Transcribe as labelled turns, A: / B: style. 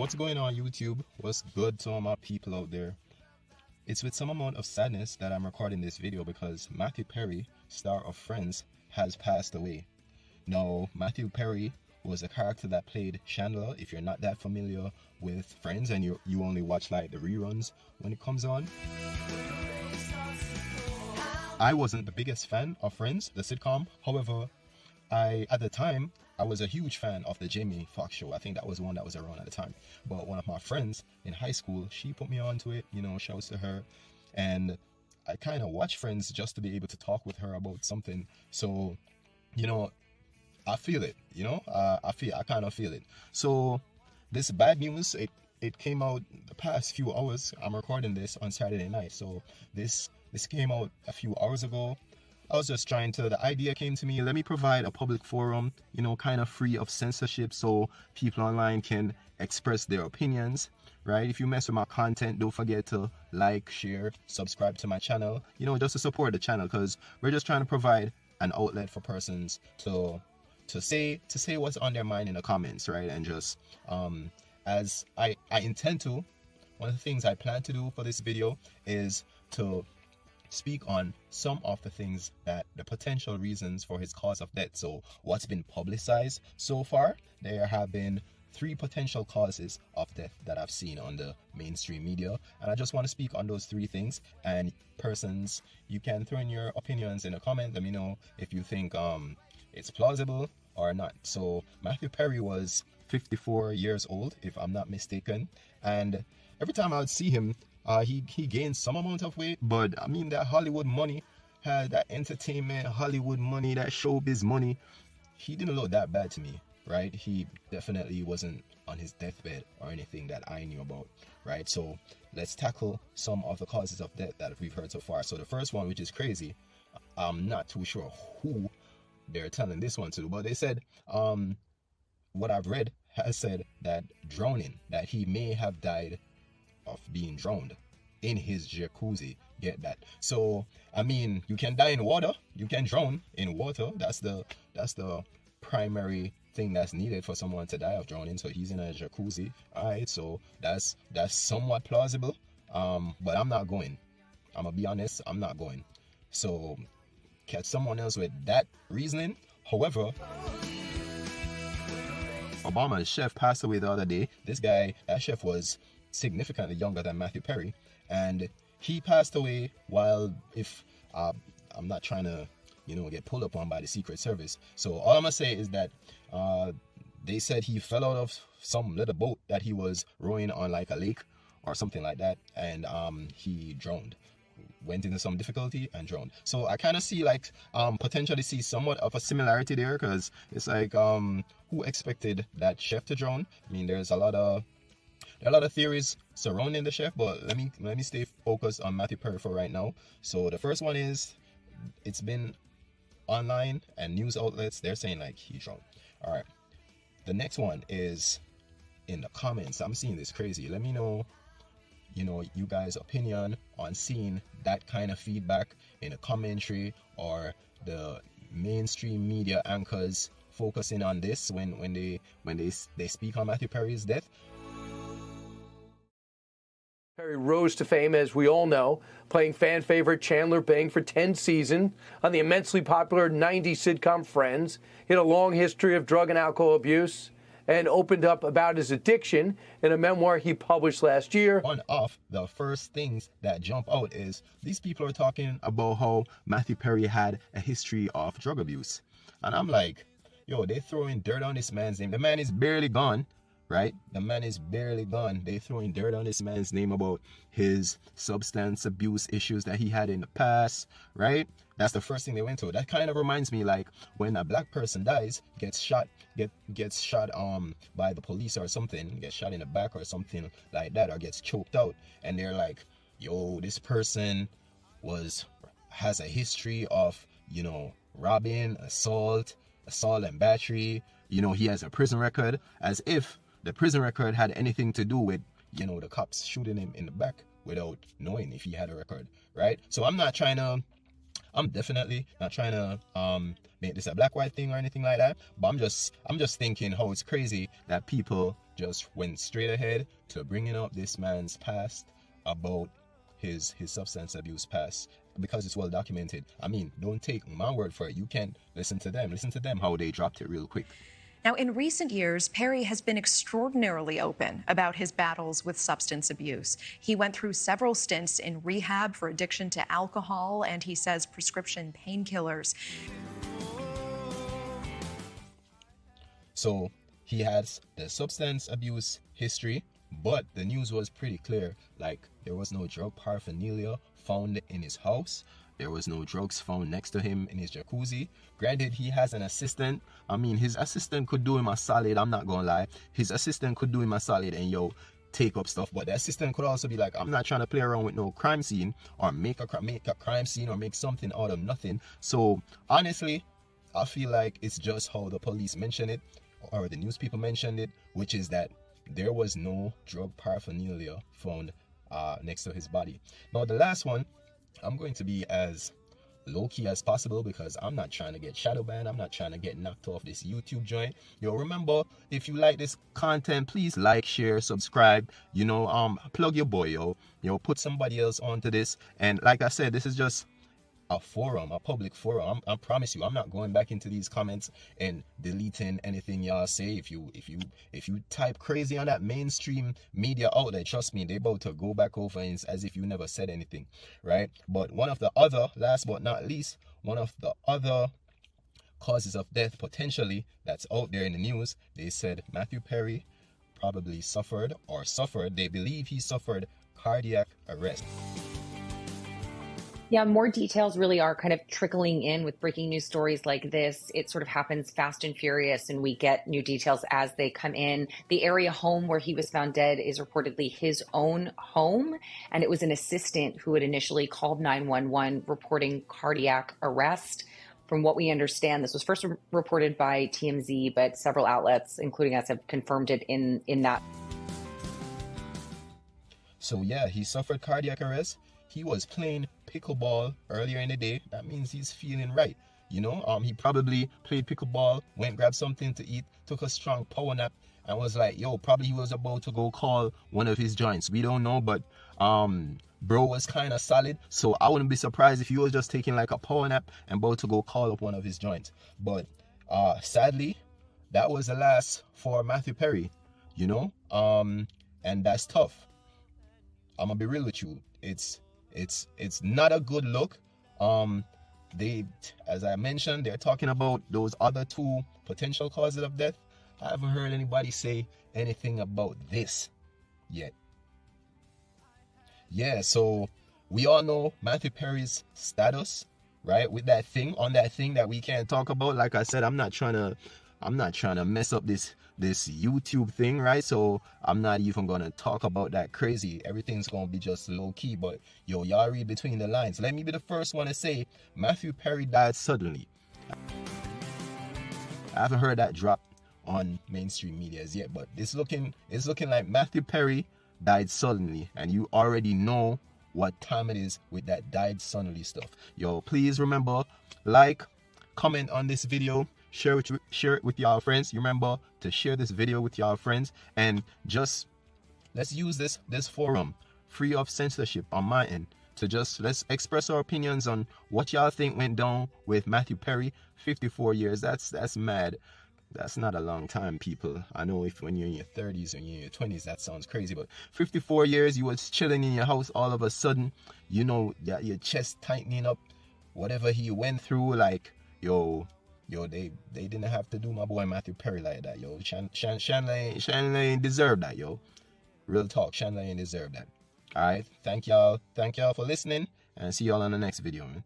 A: What's going on, YouTube? What's good to all my people out there? It's with some amount of sadness that I'm recording this video because Matthew Perry, star of Friends, has passed away. Now, Matthew Perry was a character that played Chandler. If you're not that familiar with Friends and you only watch like the reruns when it comes on, I wasn't the biggest fan of Friends, the sitcom. However, at the time, I was a huge fan of the Jamie Foxx show. I think that was one that was around at the time. But one of my friends in high school, she put me onto it, shouts to her. And I kind of watched Friends just to be able to talk with her about something. So, I feel it, I kind of feel it. So this bad news, it came out the past few hours. I'm recording this on Saturday night. So this came out a few hours ago. I was just the idea came to me, let me provide a public forum, kind of free of censorship so people online can express their opinions, right? If you mess with my content, don't forget to like, share, subscribe to my channel, just to support the channel, because we're just trying to provide an outlet for persons to say what's on their mind in the comments, right? And just, as I intend to, one of the things I plan to do for this video is to speak on some of the things that the potential reasons for his cause of death. So what's been publicized so far, there have been 3 potential causes of death that I've seen on the mainstream media, and I just want to speak on those 3 things. And persons, you can throw in your opinions in a comment. Let me know if you think it's plausible or not. So Matthew Perry was 54 years old, if I'm not mistaken, and every time I would see him, he gained some amount of weight, but I mean, that Hollywood money, that entertainment, Hollywood money, that showbiz money, he didn't look that bad to me, right? He definitely wasn't on his deathbed or anything that I knew about, right? So let's tackle some of the causes of death that we've heard so far. So the first one, which is crazy, I'm not too sure who they're telling this one to, but they said, what I've read has said that drowning, that he may have died of being drowned in his jacuzzi. Get that? So I mean, you can die in water, you can drown in water. That's the primary thing that's needed for someone to die of drowning. So he's in a jacuzzi. All right, so that's somewhat plausible, but I'm not going. I'm gonna be honest, I'm not going. So catch someone else with that reasoning. However, Obama's chef passed away the other day. That chef was significantly younger than Matthew Perry, and he passed away while, if I'm not trying to get pulled up on by the Secret Service, so all I'm gonna say is that they said he fell out of some little boat that he was rowing on, like a lake or something like that, and he drowned, went into some difficulty and drowned. So I kind of see potentially see somewhat of a similarity there, because it's like, who expected that chef to drown? I mean, there's a lot of theories surrounding the chef, but let me stay focused on Matthew Perry for right now. So the first one is, it's been online and news outlets, they're saying like he drowned. All right, the next one is in the comments. I'm seeing this crazy. Let me know you guys' opinion on seeing that kind of feedback in a commentary, or the mainstream media anchors focusing on this when they speak on Matthew Perry's death.
B: Perry rose to fame, as we all know, playing fan favorite Chandler Bing for 10 seasons on the immensely popular 90s sitcom Friends. He had a long history of drug and alcohol abuse and opened up about his addiction in a memoir he published last year.
A: One of the first things that jump out is these people are talking about how Matthew Perry had a history of drug abuse. And I'm like, yo, they're throwing dirt on this man's name. The man is barely gone. Right? The man is barely gone. They throwing dirt on this man's name about his substance abuse issues that he had in the past, right? That's the first thing they went to. That kind of reminds me, like when a black person dies, gets shot by the police or something, gets shot in the back or something like that, or gets choked out, and they're like, yo, this person has a history of robbing, assault and battery. He has a prison record, as if the prison record had anything to do with, the cops shooting him in the back without knowing if he had a record, right? So I'm not trying to I'm definitely not trying to make this a black white thing or anything like that, but I'm just thinking how it's crazy that people just went straight ahead to bringing up this man's past about his substance abuse past, because it's well documented. I mean, don't take my word for it. You can listen to them how they dropped it real quick.
C: Now, in recent years, Perry has been extraordinarily open about his battles with substance abuse. He went through several stints in rehab for addiction to alcohol, and he says prescription painkillers.
A: So he has the substance abuse history, but the news was pretty clear. Like, there was no drug paraphernalia found in his house. There was no drugs found next to him in his jacuzzi. Granted, he has an assistant. I mean, his assistant could do him a solid. I'm not gonna lie. His assistant could do him a solid and take up stuff. But the assistant could also be like, I'm not trying to play around with no crime scene or make a crime scene or make something out of nothing. So honestly, I feel like it's just how the police mentioned it or the news people mentioned it, which is that there was no drug paraphernalia found next to his body. Now the last one, I'm going to be as low-key as possible because I'm not trying to get shadow banned. I'm not trying to get knocked off this YouTube joint. Remember, if you like this content, please like, share, subscribe. Plug your boy, put somebody else onto this. And like I said, this is just a forum, a public forum. I promise you, I'm not going back into these comments and deleting anything y'all say. If you type crazy on that mainstream media outlet, trust me, they about to go back over and as if you never said anything, right? But one of the other, last but not least, one of the other causes of death potentially that's out there in the news, they said Matthew Perry probably they believe he suffered cardiac arrest.
D: Yeah, more details really are kind of trickling in with breaking news stories like this. It sort of happens fast and furious, and we get new details as they come in. The area home where he was found dead is reportedly his own home, and it was an assistant who had initially called 911 reporting cardiac arrest. From what we understand, this was first reported by TMZ, but several outlets, including us, have confirmed it in that.
A: So yeah, he suffered cardiac arrest. He was playing pickleball earlier in the day. That means he's feeling right. He probably played pickleball, went grabbed something to eat, took a strong power nap, and was like, probably he was about to go call one of his joints. We don't know, but bro was kind of solid. So I wouldn't be surprised if he was just taking like a power nap and about to go call up one of his joints. But sadly, that was the last for Matthew Perry, and that's tough. I'm gonna be real with you. It's not a good look. As I mentioned, they're talking about those other two potential causes of death. I haven't heard anybody say anything about this yet. Yeah, so we all know Matthew Perry's status, right? With that thing that we can't talk about. Like I said, I'm not trying to mess up this YouTube thing, right? So I'm not even gonna talk about that crazy. Everything's gonna be just low key. But y'all read between the lines. Let me be the first one to say Matthew Perry died suddenly. I haven't heard that drop on mainstream media as yet, but it's looking like Matthew Perry died suddenly, and you already know what time it is with that died suddenly stuff. Please remember, like, comment on this video, share it with y'all friends. You remember to share this video with y'all friends, and just let's use this forum free of censorship on my end to let's express our opinions on what y'all think went down with Matthew Perry. 54 years, that's mad. That's not a long time, people. I know when you're in your 30s or you're in your 20s, that sounds crazy, but 54 years, you was chilling in your house, all of a sudden, your chest tightening up, whatever he went through, like, they didn't have to do my boy Matthew Perry like that, Shanley deserved that, Real talk, Shanley deserved that. All right, thank y'all for listening, and see y'all on the next video, man.